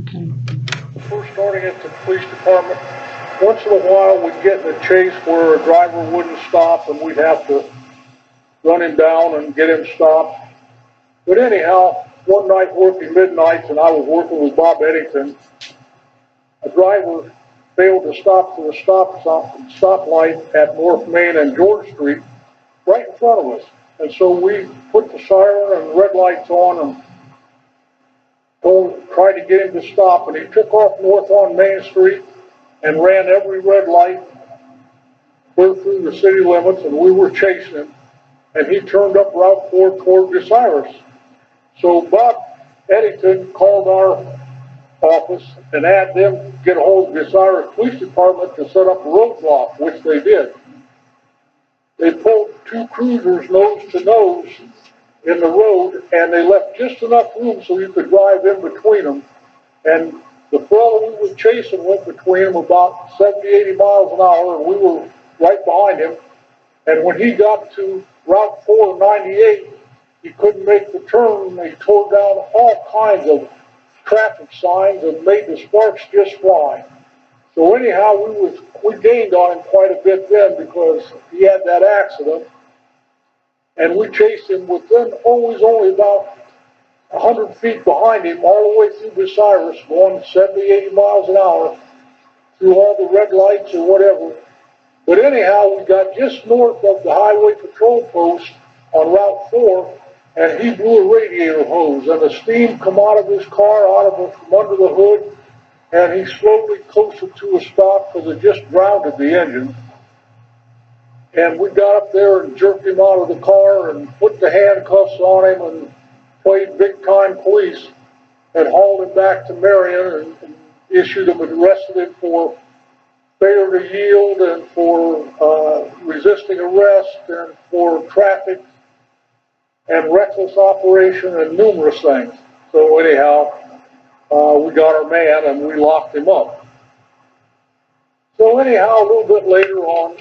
First starting at the police department, once in a while we'd get in a chase where a driver wouldn't stop and we'd have to run him down and get him stopped. But anyhow, one night working midnights and I was working with Bob Eddington, a driver failed to stop for the stoplight at North Main and George Street right in front of us. And so we put the siren and red lights on and tried to get him to stop, and he took off north on Main Street and ran every red light clear through the city limits, and we were chasing him, and he turned up Route 4 toward Bucyrus. So Bob Eddington called our office and had them get a hold of Bucyrus Police Department to set up a roadblock, which they did. They pulled two cruisers nose to nose in the road, and they left just enough room so you could drive in between them. And the fellow we were chasing went between them about 70, 80 miles an hour, and we were right behind him. And when he got to Route 498, he couldn't make the turn, and he tore down all kinds of traffic signs and made the sparks just fly. So anyhow, we gained on him quite a bit then because he had that accident. And we chased him within only about 100 feet behind him, all the way through Bucyrus, going 70, 80 miles an hour, through all the red lights or whatever. But anyhow, we got just north of the highway patrol post on Route 4, and he blew a radiator hose, and the steam come out of his car, from under the hood, and he slowly coasted to a stop because it just grounded the engine. And we got up there and jerked him out of the car and put the handcuffs on him and played big-time police and hauled him back to Marion and issued him, arrested him for failure to yield and for resisting arrest and for traffic and reckless operation and numerous things. So anyhow, we got our man and we locked him up. So anyhow, a little bit later on,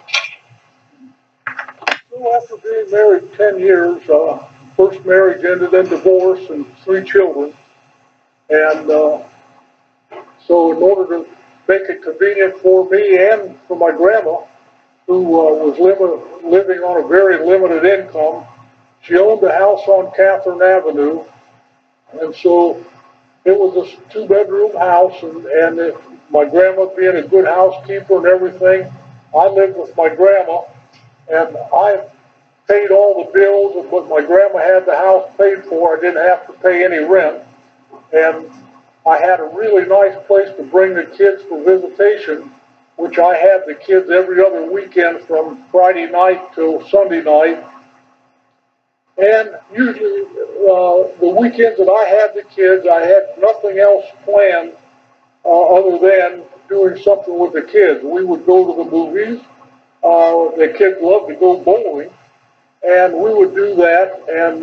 so after being married 10 years, first marriage ended in divorce and 3 children. And so in order to make it convenient for me and for my grandma, who was living on a very limited income, she owned a house on Catherine Avenue. And so it was a 2-bedroom house, and my grandma being a good housekeeper and everything, I lived with my grandma. And I paid all the bills, but my grandma had the house paid for. I didn't have to pay any rent. And I had a really nice place to bring the kids for visitation, which I had the kids every other weekend from Friday night till Sunday night. And usually the weekends that I had the kids, I had nothing else planned other than doing something with the kids. We would go to the movies. The kids loved to go bowling, and we would do that. And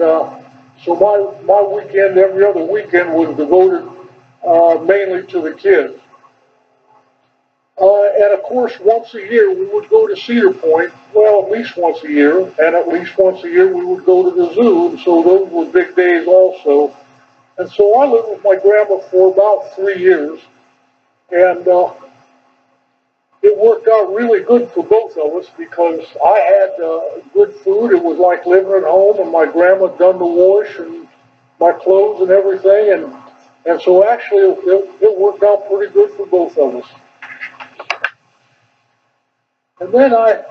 so my weekend, every other weekend, was devoted mainly to the kids. And of course, once a year we would go to Cedar Point. Well, at least once a year, and at least once a year we would go to the zoo. And so those were big days also. And so I lived with my grandma for about 3 years, and it worked out really good for both of us because I had good food. It was like living at home, and my grandma done the wash and my clothes and everything, and so actually it worked out pretty good for both of us. And then I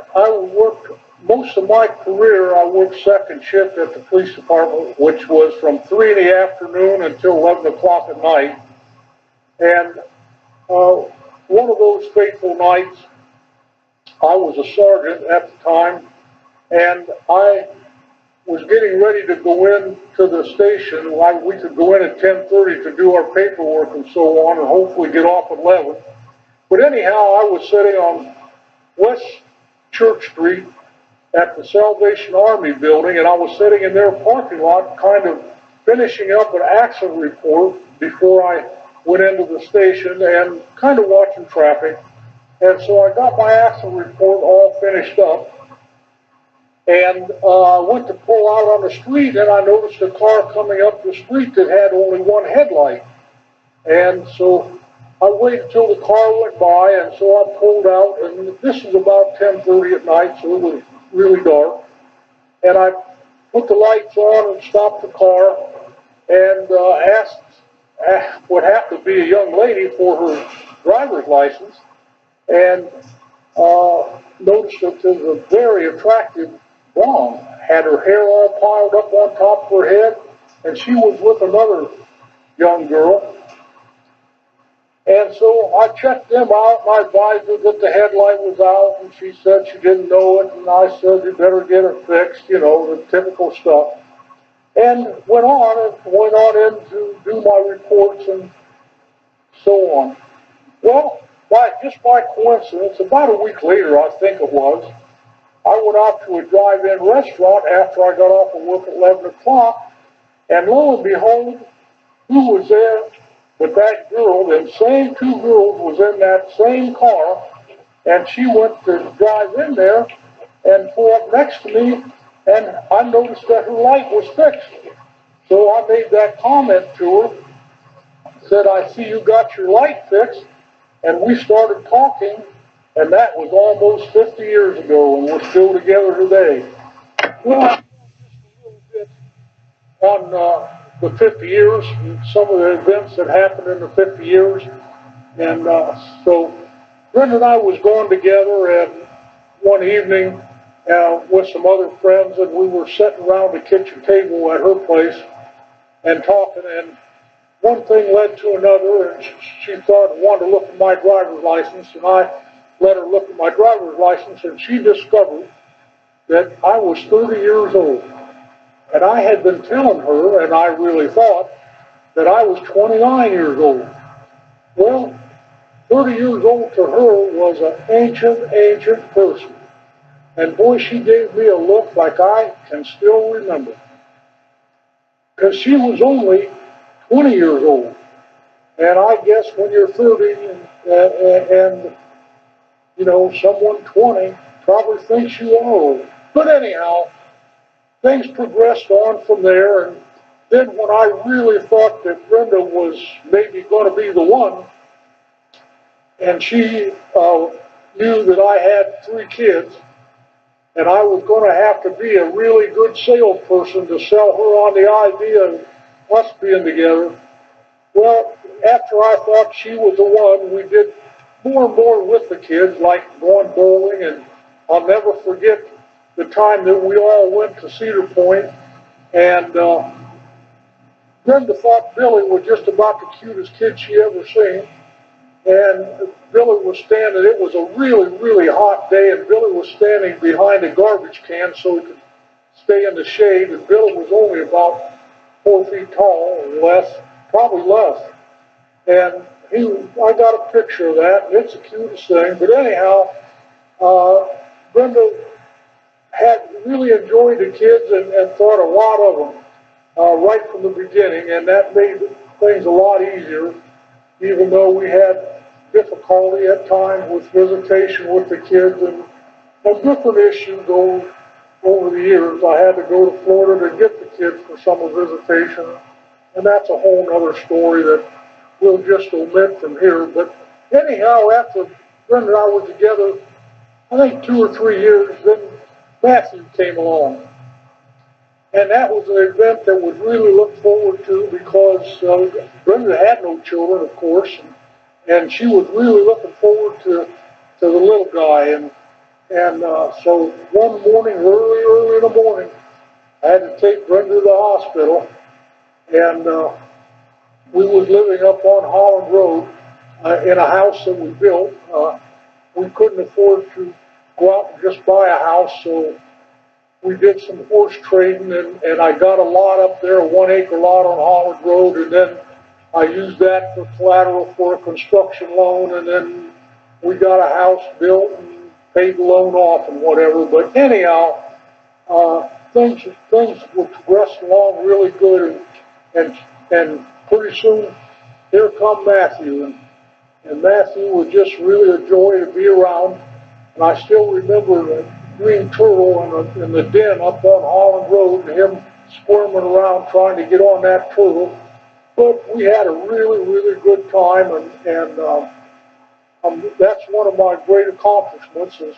worked most of my career. I worked second shift at the police department, which was from 3 in the afternoon until 11 o'clock at night, and one of those fateful nights, I was a sergeant at the time, and I was getting ready to go into the station. We could go in at 10:30 to do our paperwork and so on, and hopefully get off at 11. But anyhow, I was sitting on West Church Street at the Salvation Army building, and I was sitting in their parking lot, kind of finishing up an accident report before I went into the station and kind of watching traffic. And so I got my accident report all finished up, and I went to pull out on the street, and I noticed a car coming up the street that had only one headlight. And so I waited till the car went by, and so I pulled out, and this was about 10:30 at night, so it was really dark. And I put the lights on and stopped the car and asked what happened to be a young lady for her driver's license, and noticed that there was a very attractive blonde, had her hair all piled up on top of her head, and she was with another young girl. And so I checked them out, and I advised her that the headlight was out, and she said she didn't know it, and I said you better get it fixed, you know, the typical stuff. And went on in to do my reports and so on. Well, just by coincidence, about a week later, I think it was, I went out to a drive-in restaurant after I got off of work at 11 o'clock, and lo and behold, who was there but that girl? The same two girls was in that same car, and she went to drive in there and pull up next to me, and I noticed that her light was fixed. So I made that comment to her, said, I see you got your light fixed, and we started talking, and that was almost 50 years ago, and we're still together today. Well, just a little bit on the 50 years, and some of the events that happened in the 50 years. And so Brenda and I was going together, and one evening with some other friends, and we were sitting around the kitchen table at her place and talking, and one thing led to another, and she wanted to look at my driver's license, and I let her look at my driver's license, and she discovered that I was 30 years old. And I had been telling her, and I really thought, that I was 29 years old. Well, 30 years old to her was an ancient person. And boy, she gave me a look like I can still remember. Because she was only 20 years old. And I guess when you're 30 and you know, someone 20 probably thinks you are old. But anyhow, things progressed on from there, and then when I really thought that Brenda was maybe going to be the one, and she knew that I had 3 kids, and I was going to have to be a really good salesperson to sell her on the idea of us being together. Well, after I thought she was the one, we did more and more with the kids, like going bowling, and I'll never forget the time that we all went to Cedar Point, and Brenda thought Billy was just about the cutest kid she ever seen, and Billy was standing, it was a really, really hot day, and Billy was standing behind a garbage can so he could stay in the shade, and Billy was only about 4 feet tall, or less, probably less, and I got a picture of that, and it's the cutest thing, but anyhow, Brenda had really enjoyed the kids and thought a lot of them right from the beginning, and that made things a lot easier, even though we had difficulty at times with visitation with the kids and different issues over the years. I had to go to Florida to get the kids for summer visitation, and that's a whole other story that we'll just omit from here. But anyhow, after Brenda and I were together, I think 2 or 3 years, then Matthew came along. And that was an event that we really looked forward to because Brenda had no children, of course, and she was really looking forward to the little guy. And so one morning, early in the morning, I had to take Brenda to the hospital, and we was living up on Holland Road in a house that we built. We couldn't afford to go out and just buy a house, so we did some horse trading, and I got a lot up there, a 1-acre lot on Holland Road, and then I used that for collateral for a construction loan, and then we got a house built and paid the loan off and whatever. But anyhow, things were progressing along really good, and pretty soon here come Matthew, and Matthew was just really a joy to be around. And I still remember the green turtle in the den up on Holland Road, and him squirming around trying to get on that turtle. But we had a really, really good time, and that's one of my great accomplishments is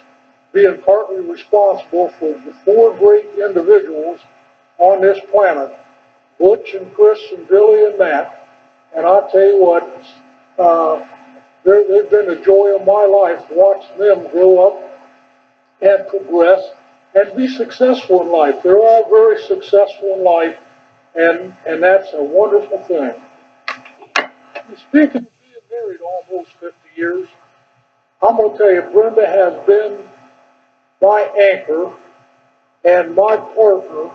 being partly responsible for the four great individuals on this planet, Butch and Chris and Billy and Matt. And I'll tell you what, uh, they've been the joy of my life, watching them grow up and progress and be successful in life. They're all very successful in life, and that's a wonderful thing. Speaking of being married almost 50 years, I'm going to tell you, Brenda has been my anchor and my partner,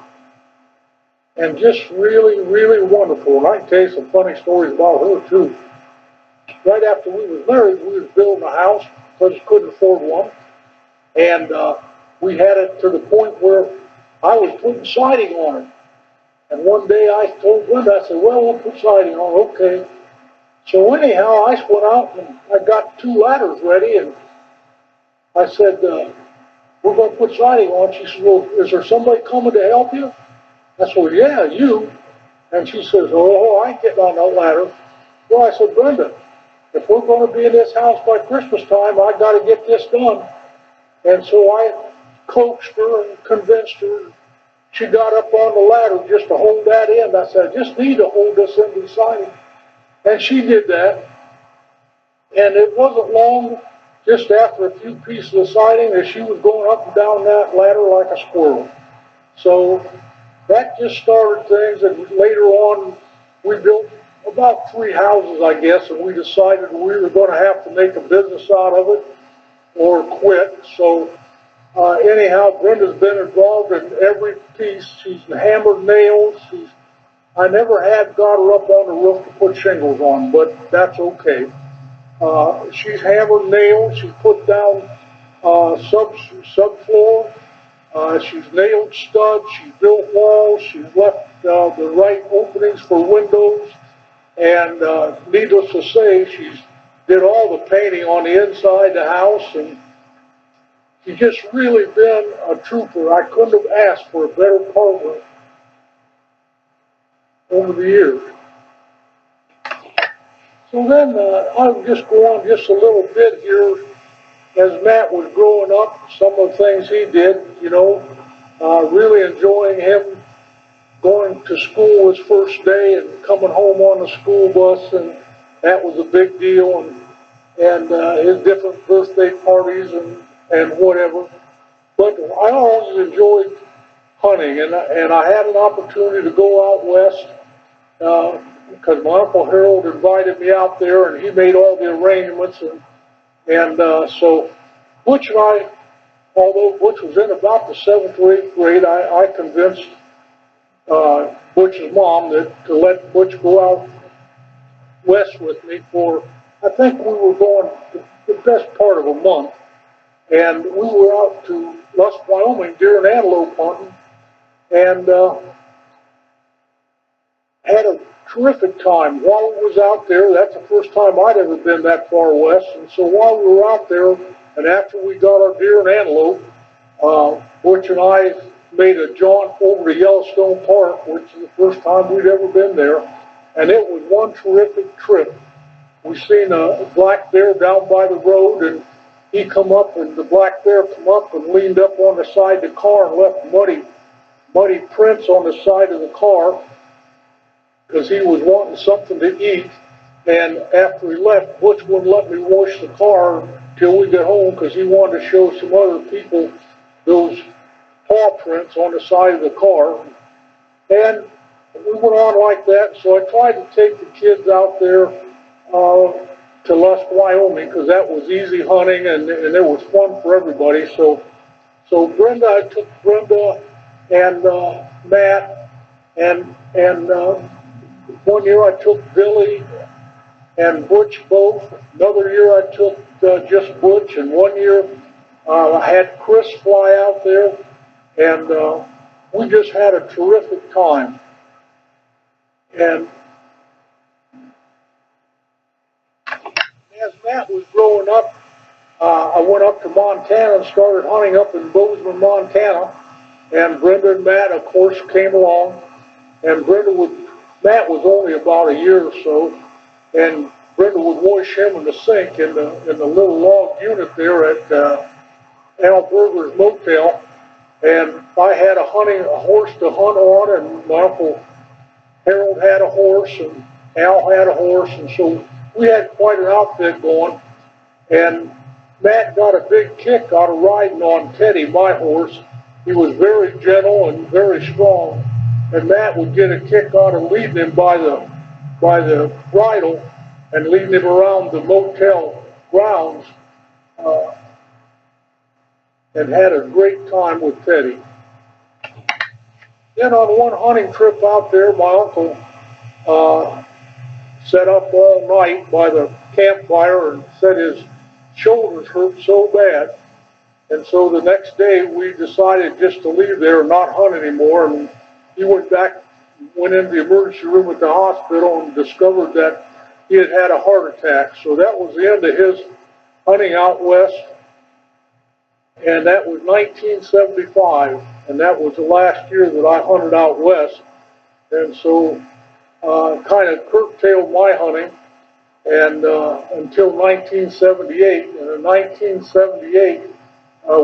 and just really, really wonderful. And I can tell you some funny stories about her too. Right after we was married, we was building a house because we couldn't afford one, and we had it to the point where I was putting siding on it. And one day I told Brenda, I said, "Well, we'll put siding on it, okay." So anyhow, I went out and I got two ladders ready, and I said, "We're going to put siding on." She said, "Well, is there somebody coming to help you?" I said, "Well, yeah, you." And she says, "Oh, I ain't getting on that ladder." Well, I said, "Brenda, if we're going to be in this house by Christmas time, I got to get this done." And so I coaxed her and convinced her. She got up on the ladder just to hold that end. I said, "I just need to hold this end of the siding." And she did that. And it wasn't long, just after a few pieces of siding, that she was going up and down that ladder like a squirrel. So that just started things, and later on, we built about three houses, I guess, and we decided we were going to have to make a business out of it or quit. So anyhow, Brenda's been involved in every piece. She's hammered nails. I never had got her up on the roof to put shingles on, but that's okay. She's hammered nails. She's put down subfloor. She's nailed studs. She's built walls. She's left the right openings for windows. And needless to say, she's did all the painting on the inside of the house, and she's just really been a trooper. I couldn't have asked for a better partner over the years. So then I'll just go on just a little bit here. As Matt was growing up, some of the things he did, really enjoying him going to school his first day and coming home on the school bus, and that was a big deal, and his different birthday parties and whatever. But I always enjoyed hunting, and I had an opportunity to go out west because my Uncle Harold invited me out there, and he made all the arrangements, and so Butch and I, although Butch was in about the seventh or eighth grade, I convinced Butch's mom to let Butch go out west with me for, I think we were going the best part of a month, and we were out to Lusk, Wyoming, deer and antelope hunting, and had a terrific time. While we was out there, that's the first time I'd ever been that far west, and so while we were out there, and after we got our deer and antelope, Butch and I made a jaunt over to Yellowstone Park, which is the first time we'd ever been there, and it was one terrific trip. We seen a black bear down by the road, and he come up, and the black bear come up and leaned up on the side of the car and left muddy prints on the side of the car because he was wanting something to eat. And after he left, Butch wouldn't let me wash the car till we get home because he wanted to show some other people those paw prints on the side of the car. And we went on like that, so I tried to take the kids out there to Lusk, Wyoming, because that was easy hunting and it was fun for everybody. So I took Brenda and Matt, and one year I took Billy and Butch both. Another year I took just Butch, and one year I had Chris fly out there, and we just had a terrific time. And as Matt was growing up, I went up to Montana and started hunting up in Bozeman, Montana. And Brenda and Matt, of course, came along. And Brenda would Matt was only about a year or so, and Brenda would wash him in the sink in the little log unit there at Al Berger's Motel. And I had a horse to hunt on, and my uncle Harold had a horse, and Al had a horse, and so we had quite an outfit going. And Matt got a big kick out of riding on Teddy, my horse. He was very gentle and very strong, and Matt would get a kick out of leading him by the bridle and leading him around the motel grounds, uh, and had a great time with Teddy. Then on one hunting trip out there, my uncle uh, sat up all night by the campfire and said his shoulders hurt so bad. And so the next day we decided just to leave there and not hunt anymore. And he went into the emergency room at the hospital and discovered that he had had a heart attack. So that was the end of his hunting out west. And that was 1975. And that was the last year that I hunted out west. And so kind of curtailed my hunting and until 1978. And in 1978,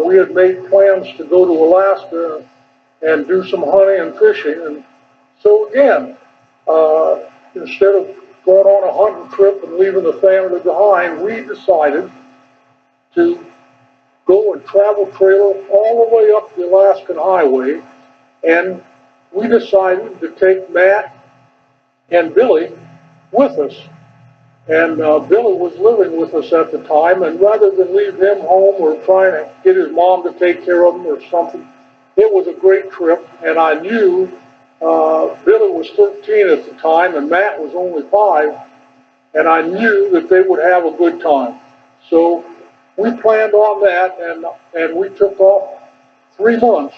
we had made plans to go to Alaska and do some hunting and fishing. And so again, instead of going on a hunting trip and leaving the family behind, we decided to go and travel trailer all the way up the Alaskan Highway. And we decided to take Matt and Billy with us. And Billy was living with us at the time, and rather than leave him home or trying to get his mom to take care of him or something, it was a great trip. And I knew Billy was 13 at the time, and Matt was only 5, and I knew that they would have a good time. So we planned on that, and we took off 3 months,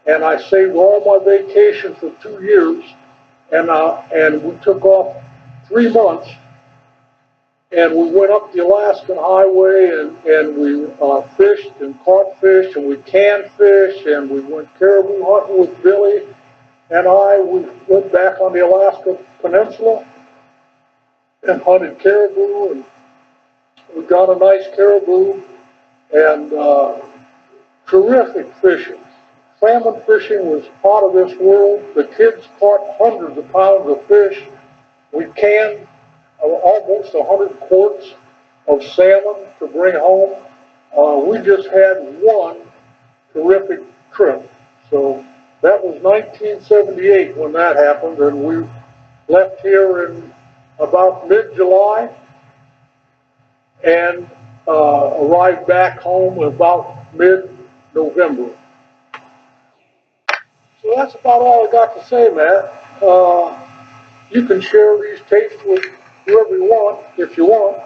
and I saved all my vacation for 2 years, and we took off 3 months. And we went up the Alaskan Highway and we fished and caught fish and we canned fish and we went caribou hunting with Billy and I. We went back on the Alaska Peninsula and hunted caribou and we got a nice caribou and terrific fishing. Salmon fishing was out of this world. The kids caught hundreds of pounds of fish. We canned almost 100 quarts of salmon to bring home. We just had one terrific trip. So that was 1978 when that happened, and we left here in about mid-July and arrived back home about mid-November. So that's about all I got to say, Matt. You can share these tapes with whoever you want, if you want.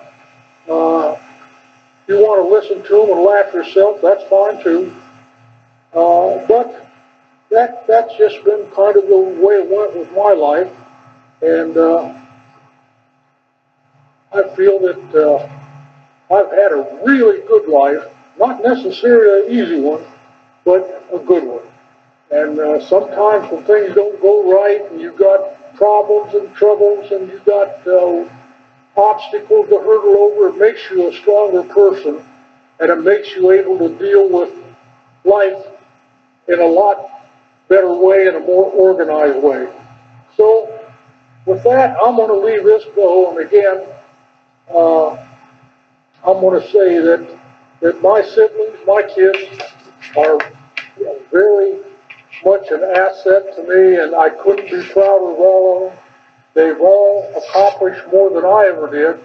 If you want to listen to them and laugh yourself, that's fine too. But that's just been kind of the way it went with my life. And I feel that I've had a really good life, not necessarily an easy one, but a good one. And sometimes when things don't go right and you've got problems and troubles and you've got obstacles to hurdle over, it makes you a stronger person and it makes you able to deal with life in a lot better way, in a more organized way. So with that, I'm going to leave this go. And again, I'm going to say that my siblings, my kids, are very much an asset to me, and I couldn't be prouder of all of them. They've all accomplished more than I ever did.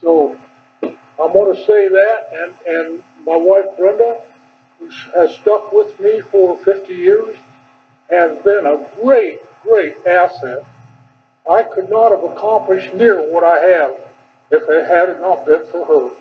So I'm going to say that, and my wife Brenda, who has stuck with me for 50 years, has been a great, great asset. I could not have accomplished near what I have if it had not been for her.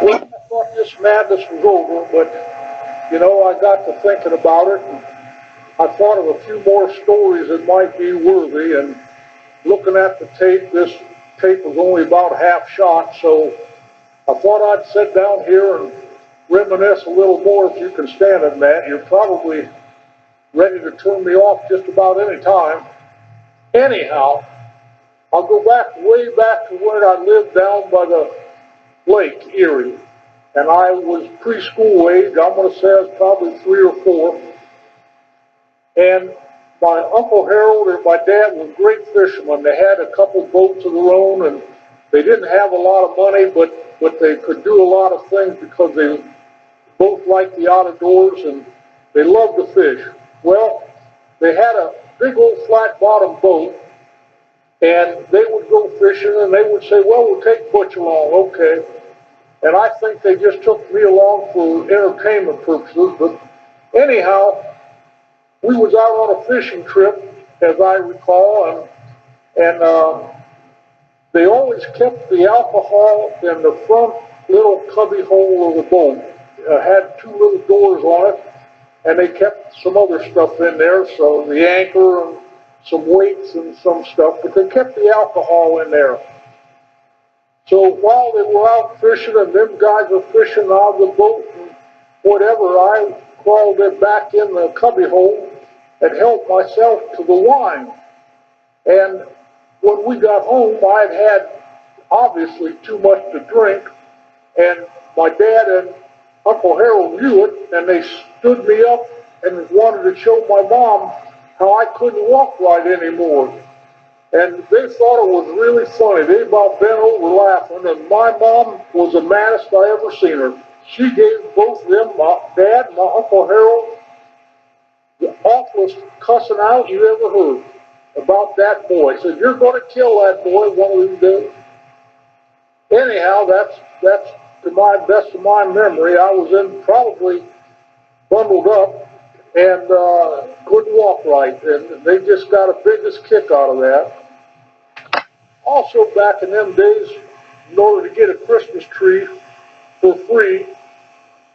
Well, I thought this madness was over, but I got to thinking about it, and I thought of a few more stories that might be worthy. And looking at the tape, this tape was only about half shot, so I thought I'd sit down here and reminisce a little more if you can stand it, Matt. You're probably ready to turn me off just about any time. Anyhow, I'll go back way back to when I lived down by the Lake Erie, and I was preschool age. I'm going to say I was probably 3 or 4, and my Uncle Harold and my dad were great fishermen. They had a couple boats of their own, and they didn't have a lot of money, but they could do a lot of things because they both liked the outdoors and they loved to fish. Well, they had a big old flat bottom boat, and they would go fishing, and they would say, "Well, we'll take Butch along." Okay. And I think they just took me along for entertainment purposes. But anyhow, we was out on a fishing trip, as I recall, and they always kept the alcohol in the front little cubby hole of the boat. Had 2 little doors on it, and they kept some other stuff in there, so the anchor and some weights and some stuff, but they kept the alcohol in there. So while they were out fishing and them guys were fishing out of the boat and whatever, I crawled it back in the cubby hole and helped myself to the wine. And when we got home, I'd had obviously too much to drink, and my dad and Uncle Harold knew it, and they stood me up and wanted to show my mom how I couldn't walk right anymore. And they thought it was really funny. They about bent over laughing, and my mom was the maddest I ever seen her. She gave both them, my dad and my Uncle Harold, the awfulest cussing out you ever heard about that boy. Said, "You're going to kill that boy one of these days." Anyhow, that's to my best of my memory. I was in probably bundled up and couldn't walk right, and they just got a biggest kick out of that. Also, back in them days, in order to get a Christmas tree for free,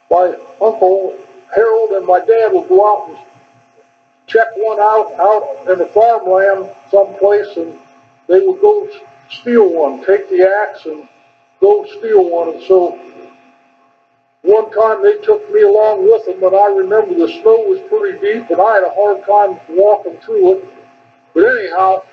my Uncle Harold and my dad would go out and check one out in the farmland someplace, and they would go steal one, take the axe and go steal one. And so one time they took me along with them, and I remember the snow was pretty deep, and I had a hard time walking through it. But anyhow,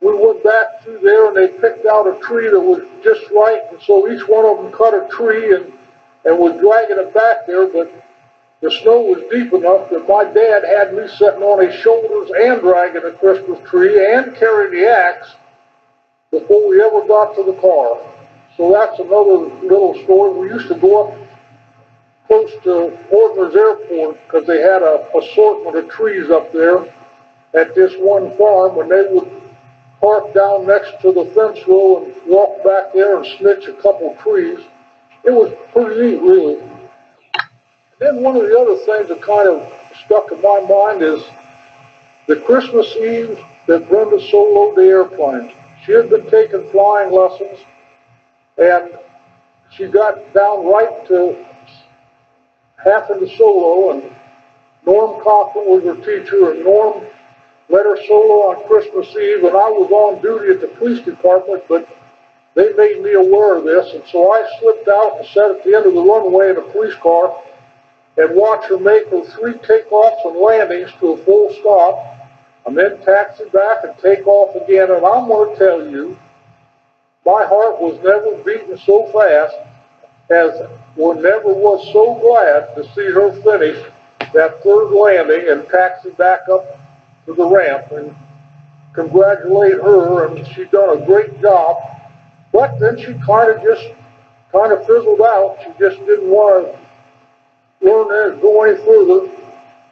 we went back through there, and they picked out a tree that was just right, and so each one of them cut a tree and was dragging it back there, but the snow was deep enough that my dad had me sitting on his shoulders and dragging the Christmas tree and carrying the axe before we ever got to the car. So that's another little story. We used to go up close to Ordner's Airport because they had a assortment of trees up there at this one farm, and they would park down next to the fence row and walk back there and snitch a couple trees. It was pretty neat, really. Then one of the other things that kind of stuck in my mind is the Christmas Eve that Brenda soloed the airplane. She had been taking flying lessons, and she got down right to having to solo, and Norm Coughlin was her teacher, and Norm let her solo on Christmas Eve, and I was on duty at the police department, but they made me aware of this, and so I slipped out and sat at the end of the runway in a police car and watch her make her 3 takeoffs and landings to a full stop, and then taxi back and take off again. And I'm going to tell you, my heart was never beating so fast as one never was so glad to see her finish that 3rd landing and taxi back up to the ramp and congratulate her. And she done a great job. But then she kind of fizzled out. She just didn't want to learn to go any further,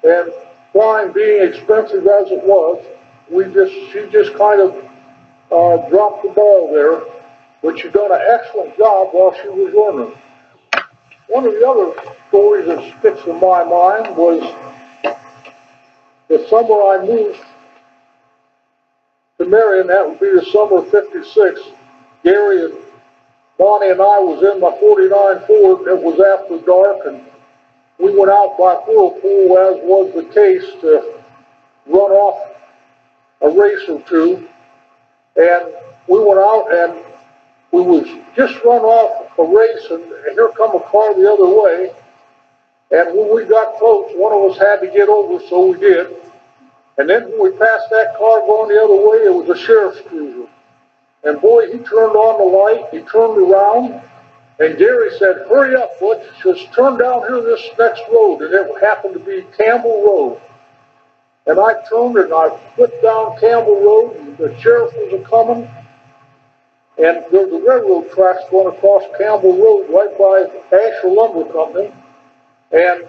and flying being expensive as it was, she just kind of dropped the ball there, but she done an excellent job while she was learning. One of the other stories that sticks in my mind was the summer I moved to Marion. That would be the summer of '56. Gary and Bonnie and I was in my 49 Ford. It was after dark, and we went out by Whirlpool, as was the case, to run off a race or two. And we went out and we was just run off a race, and here come a car the other way. And when we got close, one of us had to get over, so we did. And then when we passed that car going the other way, it was a sheriff's cruiser. And boy, he turned on the light, he turned around, and Gary said, "Hurry up, Butch, just turn down here this next road." And it happened to be Campbell Road. And I turned and I flipped down Campbell Road, and the sheriff was a-coming. And there's a railroad tracks going across Campbell Road right by Asher Lumber Company. And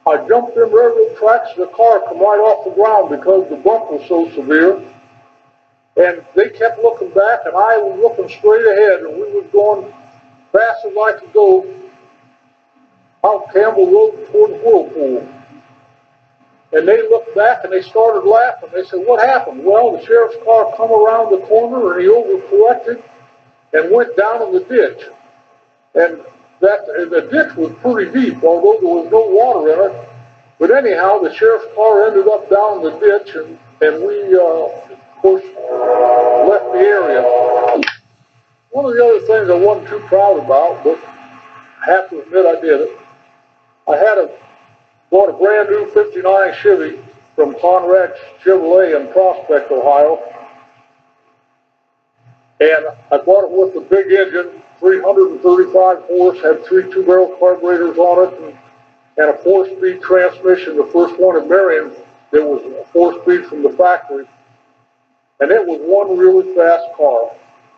I jumped in railroad tracks, and the car come right off the ground because the bump was so severe. And they kept looking back, and I was looking straight ahead, and we was going fast as I could go out Campbell Road toward Whirlpool. And they looked back and they started laughing. They said, "What happened?" "Well, the sheriff's car come around the corner and he overcorrected and went down in the ditch." And the ditch was pretty deep, although there was no water in it. But anyhow, the sheriff's car ended up down in the ditch, and we, of course, left the area. One of the other things I wasn't too proud about, but I have to admit I did it. I bought a brand new '59 Chevy from Conrad Chevrolet in Prospect, Ohio. And I bought it with the big engine, 335 horse, had 3 two-barrel carburetors on it, and a 4-speed transmission, the first one in Marion. It was a 4-speed from the factory. And it was one really fast car.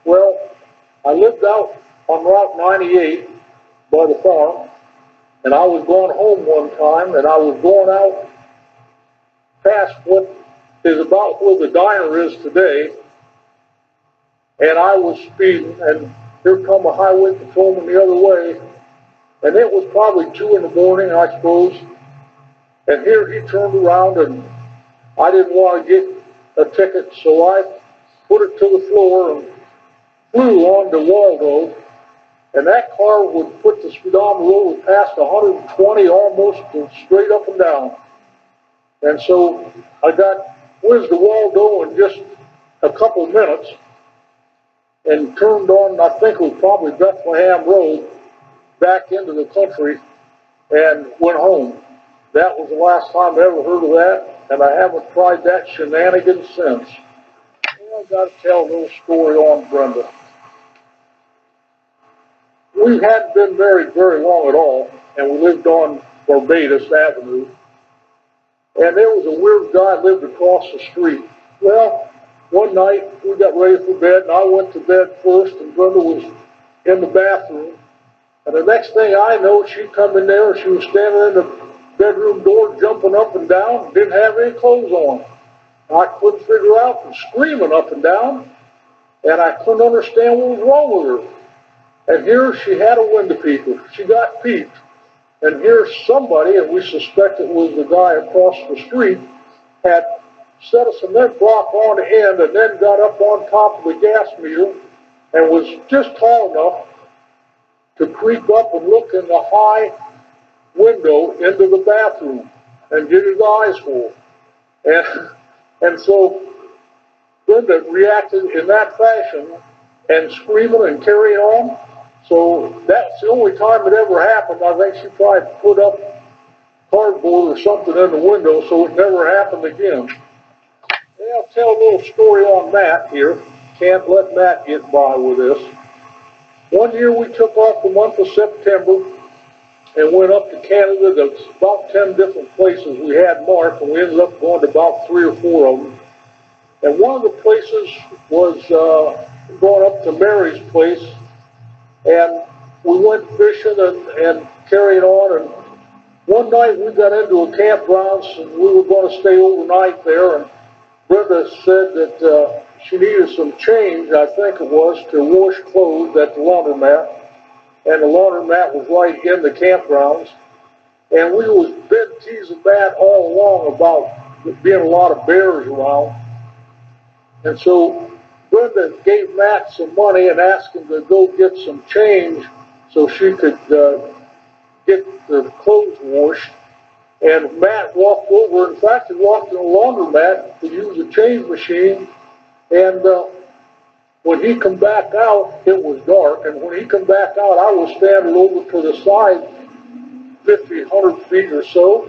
Well, I lived out on Route 98 by the farm, and I was going home one time, and I was going out past what is about where the diner is today, and I was speeding, and here come a highway patrolman the other way, and it was probably 2 in the morning, I suppose, and here he turned around, and I didn't want to get a ticket, so I put it to the floor and flew on to Waldo. And that car would put the speedometer over past 120 almost straight up and down. And so I got whizzed to Waldo in just a couple minutes and turned on, I think it was probably Bethlehem Road, back into the country and went home. That was the last time I ever heard of that, and I haven't tried that shenanigan since. Well, I've got to tell a little story on Brenda. We hadn't been married very long at all, and we lived on Barbados Avenue. And there was a weird guy lived across the street. Well, one night we got ready for bed, and I went to bed first, and Brenda was in the bathroom. And the next thing I know, she come in there, and she was standing in the bedroom door, jumping up and down, and didn't have any clothes on. I couldn't figure out, and screaming up and down, and I couldn't understand what was wrong with her. And here she had a window peeper. She got peeped. And here somebody, and we suspect it was the guy across the street, had set a cement block on the end and then got up on top of the gas meter and was just tall enough to creep up and look in the high window into the bathroom and get his eyes full. And so Brenda reacted in that fashion and screaming and carrying on. So that's the only time it ever happened. I think she probably put up cardboard or something in the window so it never happened again. Yeah, I'll tell a little story on Matt here. Can't let Matt get by with this. One year we took off the month of September and went up to Canada. There's about 10 different places we had marked, and we ended up going to about 3 or 4 of them. And one of the places was going up to Mary's place. And we went fishing and carrying on, and one night we got into a campground, and we were going to stay overnight there, and Brenda said that she needed some change, I think it was, to wash clothes at the laundromat, and the laundromat was right in the campgrounds, and we was been teasing Matt all along about being a lot of bears around, and so Brenda gave Matt some money and asked him to go get some change so she could get the clothes washed. And Matt walked over. In fact, he walked in a laundromat to use a change machine. And when he come back out, it was dark. And when he come back out, I was standing over to the side, 50, 100 feet or so,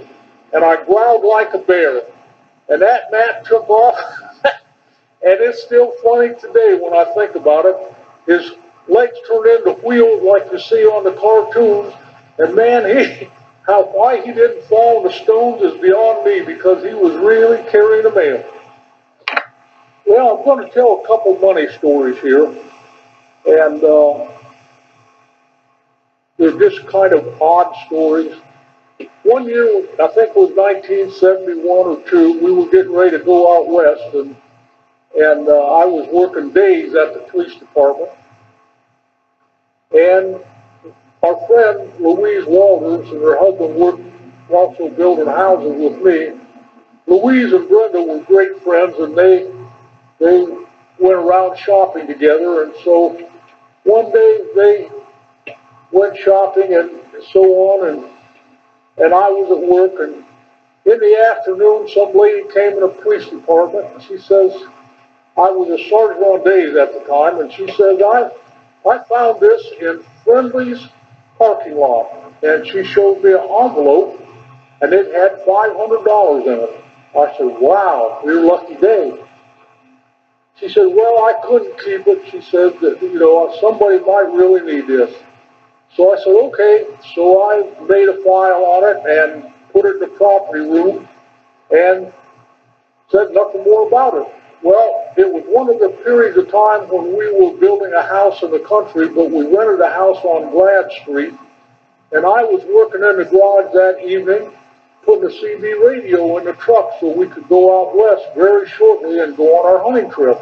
and I growled like a bear. And that Matt took off. And it's still funny today when I think about it. His legs turned into wheels like you see on the cartoons. And man, why he didn't fall on the stones is beyond me, because he was really carrying a mail. Well, I'm going to tell a couple money stories here. And they're just kind of odd stories. One year, I think it was 1971 or 2, we were getting ready to go out west, and I was working days at the police department. And our friend Louise Walters and her husband worked also building houses with me. Louise and Brenda were great friends, and they went around shopping together. And so one day they went shopping and so on, and I was at work. And in the afternoon, some lady came in the police department, and she says, I was a sergeant on days at the time, and she says, I found this in Friendly's parking lot. And she showed me an envelope, and it had $500 in it. I said, wow, your lucky day. She said, well, I couldn't keep it. She said that, somebody might really need this. So I said, okay. So I made a file on it and put it in the property room and said nothing more about it. Well, it was one of the periods of time when we were building a house in the country, but we rented a house on Glad Street, and I was working in the garage that evening, putting a CB radio in the truck so we could go out west very shortly and go on our hunting trip.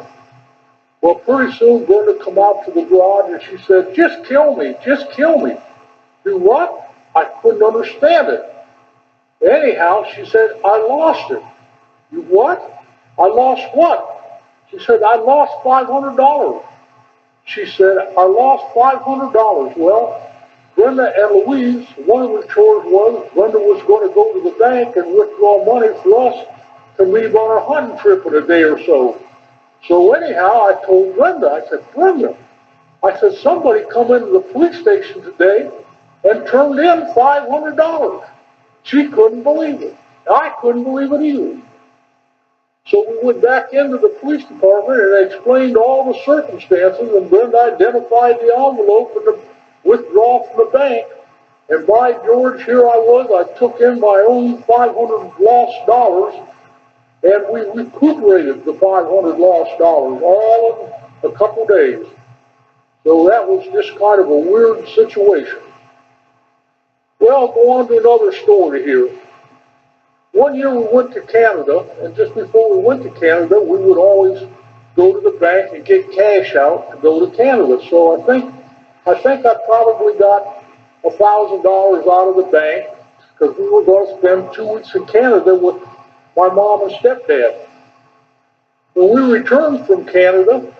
Well, pretty soon Brenda come out to the garage and she said, just kill me, just kill me. Do what? I couldn't understand it. Anyhow, she said, I lost it. You what? I lost what? She said, I lost $500. She said, I lost $500. Well, Brenda and Louise, one of the chores was Brenda was going to go to the bank and withdraw money for us to leave on our hunting trip in a day or so. So anyhow, I told Brenda, I said, Brenda, I said, somebody come into the police station today and turned in $500. She couldn't believe it. I couldn't believe it either. So we went back into the police department and explained all the circumstances, and Brenda identified the envelope and the withdrawal from the bank. And by George, here I was, I took in my own 500 lost dollars, and we recuperated the 500 lost dollars all in a couple days. So that was just kind of a weird situation. Well, I'll go on to another story here. One year we went to Canada, and just before we went to Canada, we would always go to the bank and get cash out to go to Canada. So I think I probably got $1,000 out of the bank because we were going to spend 2 weeks in Canada with my mom and stepdad. When we returned from Canada,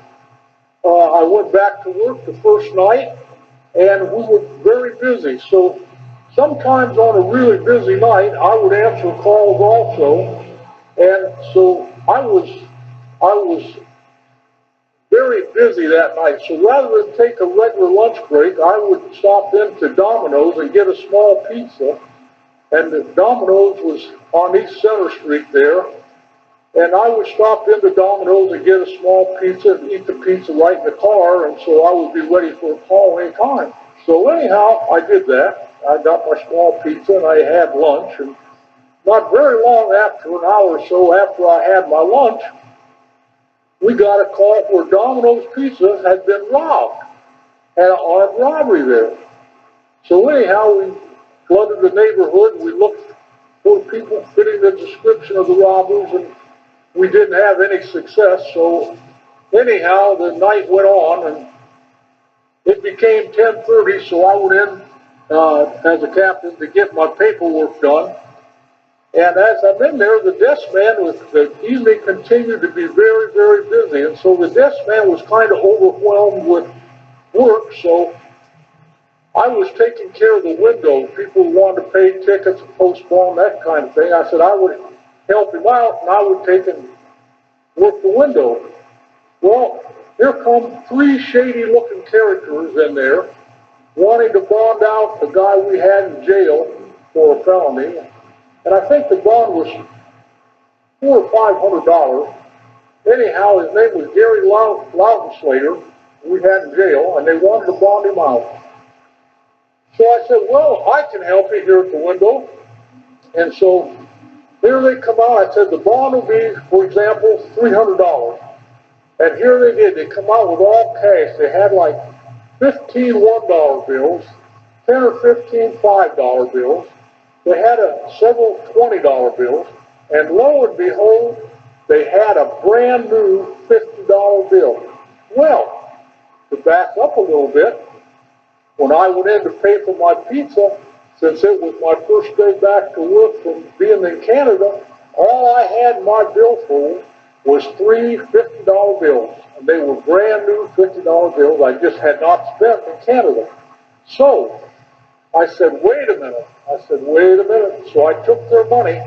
I went back to work the first night, and we were very busy. So sometimes on a really busy night, I would answer calls also, and so I was very busy that night. So rather than take a regular lunch break, I would stop into Domino's and get a small pizza. And the Domino's was on East Center Street there, and I would stop into Domino's and get a small pizza and eat the pizza right in the car, and so I would be ready for a call any time. So anyhow, I did that. I got my small pizza and I had lunch, and not very long after, an hour or so after I had my lunch, we got a call where Domino's Pizza had been robbed, had an armed robbery there. So anyhow, we flooded the neighborhood, and we looked for people fitting the description of the robbers, and we didn't have any success. So anyhow, the night went on, and it became 10:30, so I went in as a captain to get my paperwork done. And as I'm in there, the desk man was, the evening continued to be very, very busy. And so the desk man was kind of overwhelmed with work. So I was taking care of the window. People wanted to pay tickets, postpone, that kind of thing. I said I would help him out and I would take and work the window. Well, here come three shady looking characters in there wanting to bond out the guy we had in jail for a felony. And I think the bond was $400 or $500. Anyhow, his name was Gary Loudenslater. We had in jail, and they wanted to bond him out. So I said, well, I can help you here at the window. And so here they come out. I said, the bond will be, for example, $300. And here they did. They come out with all cash. They had like 15 $1 bills, 10 or 15 $5 bills. They had several $20 bills. And lo and behold, they had a brand new $50 bill. Well, to back up a little bit, when I went in to pay for my pizza, since it was my first day back to work from being in Canada, all I had in my billfold was three $50 bills. And they were brand new $50 bills I just had not spent in Canada. So I said, wait a minute. So I took their money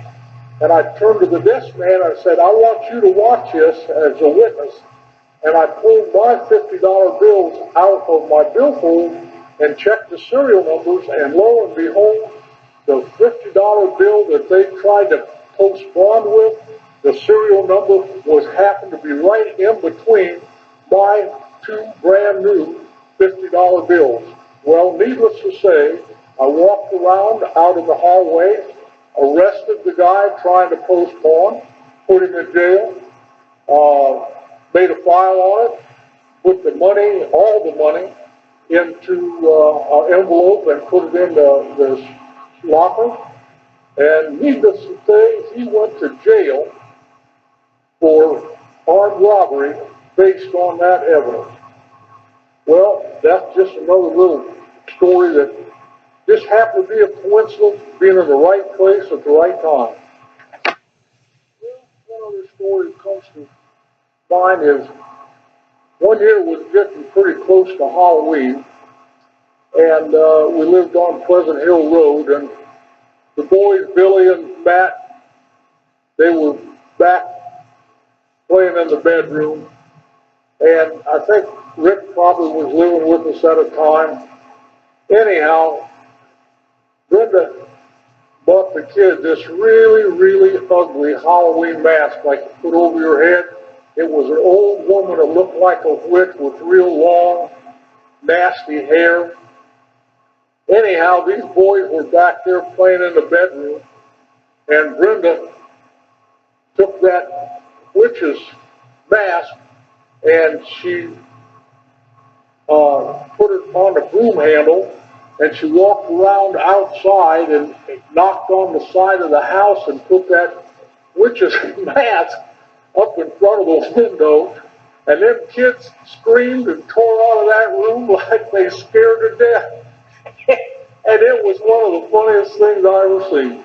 and I turned to the desk man and I said, I want you to watch this as a witness. And I pulled my $50 bills out of my billfold and checked the serial numbers, and lo and behold, the $50 bill that they tried to post bond with, the serial number happened to be right in between my two brand new $50 bills. Well, needless to say, I walked around out in the hallway, arrested the guy trying to post bond, put him in jail, made a file on it, put the money, all the money, into an envelope and put it in this locker. And needless to say, he went to jail for armed robbery based on that evidence. Well, that's just another little story that just happened to be a coincidence, being in the right place at the right time. Well, one other story that comes to mind is one year was getting pretty close to Halloween, and we lived on Pleasant Hill Road, and the boys, Billy and Matt, they were back playing in the bedroom, and I think Rick probably was living with us at a time. Anyhow, Brenda bought the kid this really, really ugly Halloween mask like you put over your head. It was an old woman that looked like a witch with real long, nasty hair. Anyhow, these boys were back there playing in the bedroom, and Brenda took that witch's mask and she put it on the broom handle, and she walked around outside and knocked on the side of the house and put that witch's mask up in front of the window, and them kids screamed and tore out of that room like they scared to death. And it was one of the funniest things I ever seen.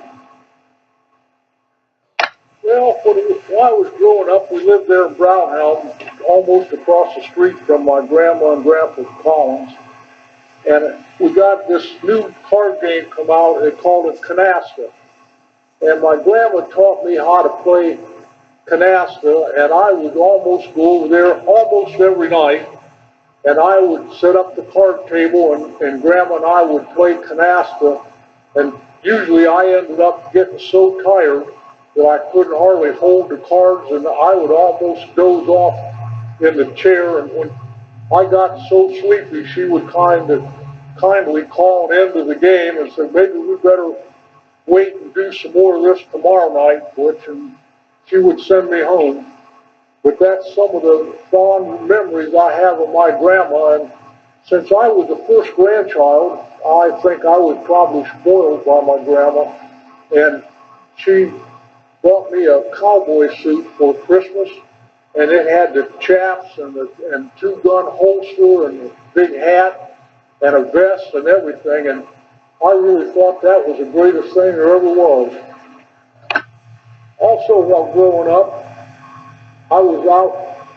Well, when I was growing up, we lived there in Brownhelm, almost across the street from my grandma and grandpa Collins. And we got this new card game come out, they called it Canasta. And my grandma taught me how to play Canasta, and I would almost go over there almost every night, and I would set up the card table, and Grandma and I would play Canasta, and usually I ended up getting so tired that I couldn't hardly hold the cards, and I would almost doze off in the chair, and when I got so sleepy, she would kindly call an end to the game and say, maybe we better wait and do some more of this tomorrow night, Butch, and she would send me home. But that's some of the fond memories I have of my grandma, and since I was the first grandchild, I think I was probably spoiled by my grandma, and she bought me a cowboy suit for Christmas, and it had the chaps and two-gun holster and a big hat and a vest and everything, and I really thought that was the greatest thing there ever was. also, while growing up, I was out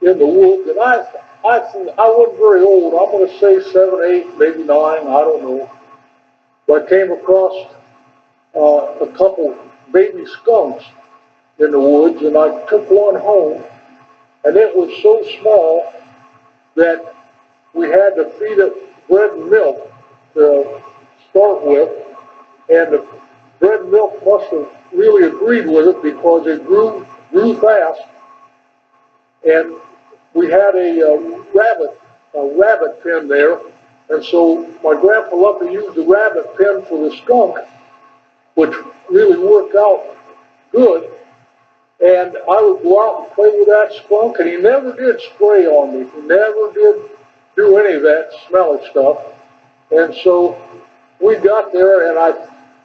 in the woods, and I wasn't very old. I'm going to say 7, 8, maybe 9. I don't know. But I came across a couple baby skunks in the woods, and I took one home, and it was so small that we had to feed it bread and milk to start with, and the bread and milk must have really agreed with it because it grew fast, and we had a rabbit pen there, and so my grandpa loved to use the rabbit pen for the skunk, which really worked out good. And I would go out and play with that skunk, and he never did spray on me. He never did do any of that smelly stuff. And so we got there, and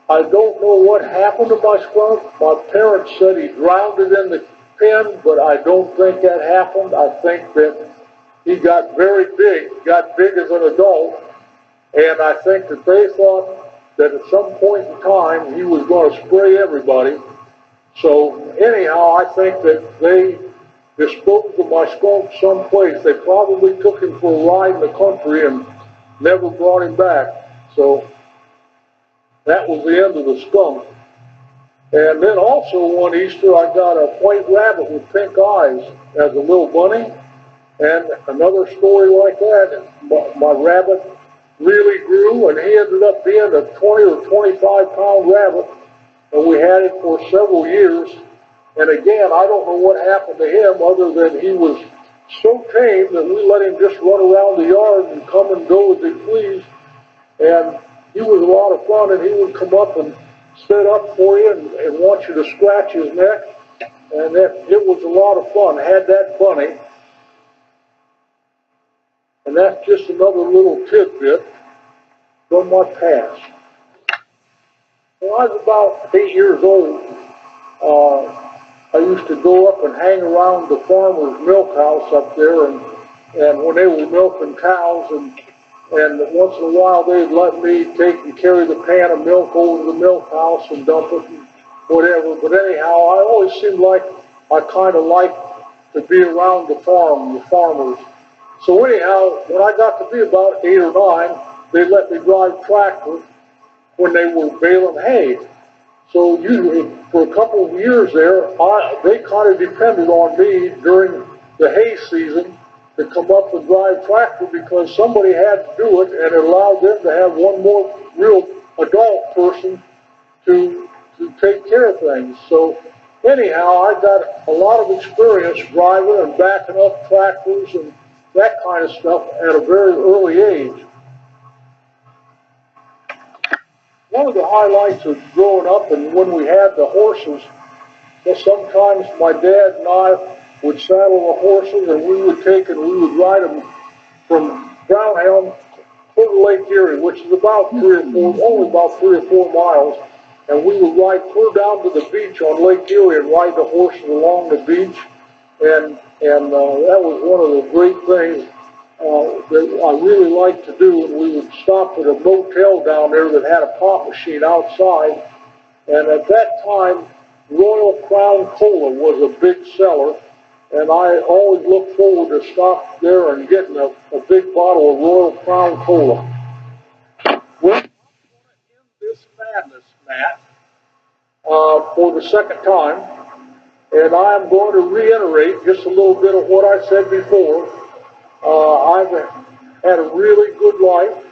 I don't know what happened to my skunk. My parents said he drowned it in the pen, but I don't think that happened. I think that he got very big, got big as an adult, and I think that they thought that at some point in time he was going to spray everybody. So anyhow, I think that they disposed of my skunk someplace. They probably took him for a ride in the country and never brought him back. So that was the end of the skunk. And then also one Easter, I got a white rabbit with pink eyes as a little bunny. And another story like that, my rabbit really grew, and he ended up being a 20 or 25 pound rabbit. And we had it for several years. And again, I don't know what happened to him other than he was so tame that we let him just run around the yard and come and go as he pleased. And he was a lot of fun, and he would come up and sit up for you and want you to scratch his neck. And it was a lot of fun. Had that bunny. And that's just another little tidbit from my past. When I was about 8 years old, I used to go up and hang around the farmer's milk house up there, and when they were milking cows, and once in a while they'd let me take and carry the pan of milk over to the milk house and dump it and whatever. But anyhow, I always seemed like I kind of liked to be around the farm, the farmers. So anyhow, when I got to be about 8 or 9, they let me drive tractor when they were baling hay. So usually for a couple of years there, they kind of depended on me during the hay season to come up and drive tractor because somebody had to do it, and it allowed them to have one more real adult person to take care of things. So anyhow, I got a lot of experience driving and backing up tractors and that kind of stuff at a very early age. One of the highlights of growing up and when we had the horses was sometimes my dad and I would saddle the horses and we would ride them from Brownhelm to Lake Erie, which is about only about 3 or 4 miles. And we would ride clear down to the beach on Lake Erie and ride the horses along the beach. And that was one of the great things that I really liked to do. And we would stop at a motel down there that had a pop machine outside. And at that time, Royal Crown Cola was a big seller. And I always looked forward to stop there and getting a big bottle of Royal Crown Cola. Well, I'm going to end this madness, Matt, for the second time. And I'm going to reiterate just a little bit of what I said before. I've had a really good life,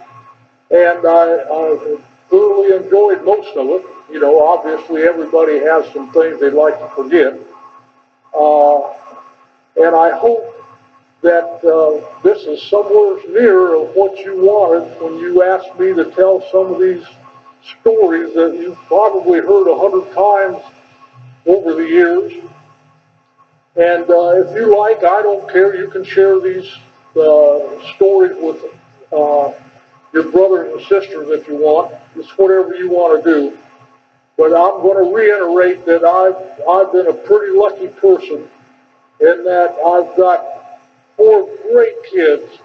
and I thoroughly enjoyed most of it. You know, obviously everybody has some things they'd like to forget. And I hope that this is somewhere near of what you wanted when you asked me to tell some of these stories that you've probably heard 100 times over the years. And if you like, I don't care, you can share these stories with your brothers and sisters if you want. It's whatever you want to do. But I'm going to reiterate that I've been a pretty lucky person in that I've got 4 great kids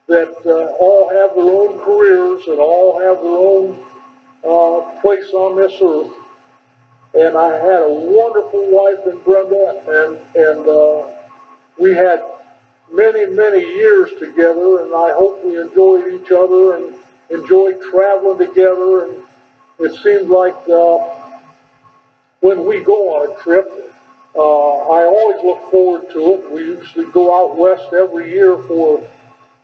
that all have their own careers and all have their own place on this earth. and I had a wonderful wife in Brenda, and we had many, many years together, and I hope we enjoyed each other and enjoyed traveling together. And it seems like when we go on a trip, I always look forward to it. We usually go out west every year for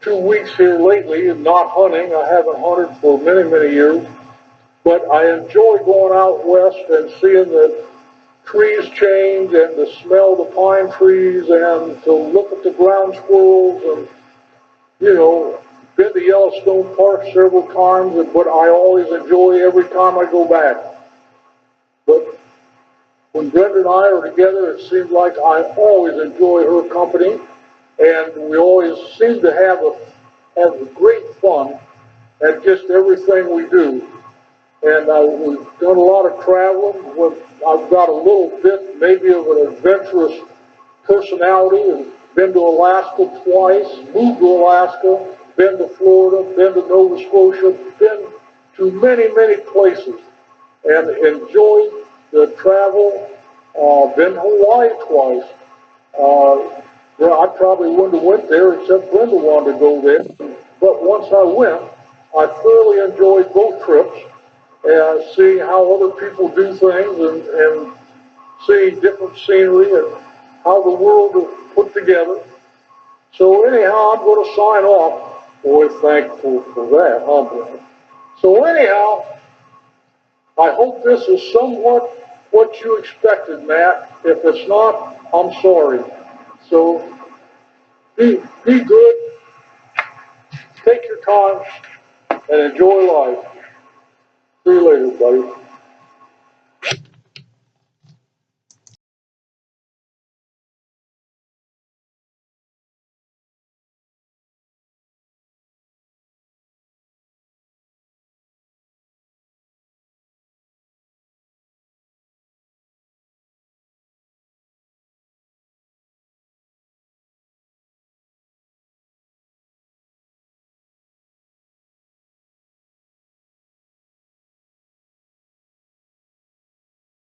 2 weeks here lately, and not hunting. I haven't hunted for many, many years, but I enjoy going out west and seeing the trees change and to smell the pine trees and to look at the ground squirrels and, been to Yellowstone Park several times, but I always enjoy every time I go back. But when Brenda and I are together, it seems like I always enjoy her company, and we always seem to have great fun at just everything we do. And we've done a lot of traveling. I've got a little bit, maybe, of an adventurous personality, and been to Alaska twice, moved to Alaska, been to Florida, been to Nova Scotia, been to many, many places, and enjoyed the travel. Been to Hawaii twice. Well, I probably wouldn't have went there except Brenda wanted to go there. But once I went, I thoroughly enjoyed both trips, and seeing how other people do things and seeing different scenery and how the world is put together. So anyhow, I'm going to sign off. Boy, thankful for that, huh, Brenda? So anyhow, I hope this is somewhat what you expected, Matt. If it's not, I'm sorry. So be good, take your time, and enjoy life. See you later, buddy.